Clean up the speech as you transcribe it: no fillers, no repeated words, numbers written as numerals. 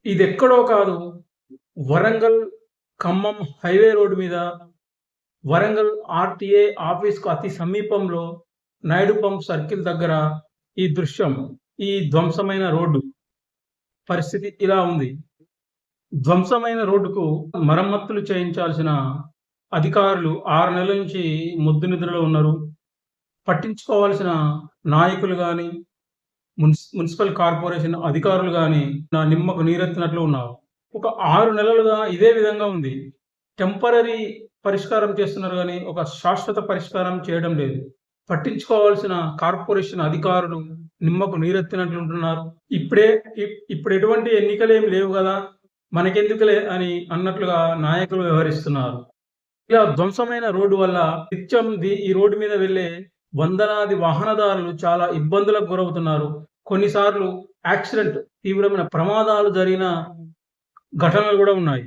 ఇదెక్కడో కాదు. Warangal, Khammam highway road మీద Warangal RTA ఆఫీస్‌కు అతి సమీపంలో నాయుడు పంప్ సర్కిల్ దగ్గర ఈ దృశ్యం. ఈ ధ్వంసమైన రోడ్డు పరిస్థితి ఇలా ఉంది. ధ్వంసమైన రోడ్డుకు మరమ్మతులు చేయించాల్సిన అధికారులు 6 నెలల నుంచి మొద్దు నిద్రలో ఉన్నారు. పట్టించుకోవాల్సిన నాయకులు గాని, మున్సిపల్ కార్పొరేషన్ అధికారులు గాని నా నిమ్మకు నీరెత్తినట్లు ఉన్నారు. ఒక 6 నెలలుగా ఇదే విధంగా ఉంది. టెంపరరీ పరిష్కారం చేస్తున్నారు గానీ, ఒక శాశ్వత పరిష్కారం చేయడం లేదు. పట్టించుకోవాల్సిన కార్పొరేషన్ అధికారులు నిమ్మకు నీరెత్తినట్లుంటున్నారు. ఇప్పుడే ఇప్పుడు ఎటువంటి ఎన్నికలేమి లేవు గదా! మనకెందుకులే అని అన్నట్లుగా నాయకులు వ్యవహరిస్తున్నారు. ఇలా ధ్వంసమైన రోడ్డు వల్ల నిత్యం ఈ రోడ్డు మీద వెళ్ళే వందలాది వాహనదారులు చాలా ఇబ్బందులకు గురవుతున్నారు. కొన్నిసార్లు యాక్సిడెంట్ తీవ్రమైన ప్రమాదాలు జరిగిన ఘటనలు గూడా ఉన్నాయి.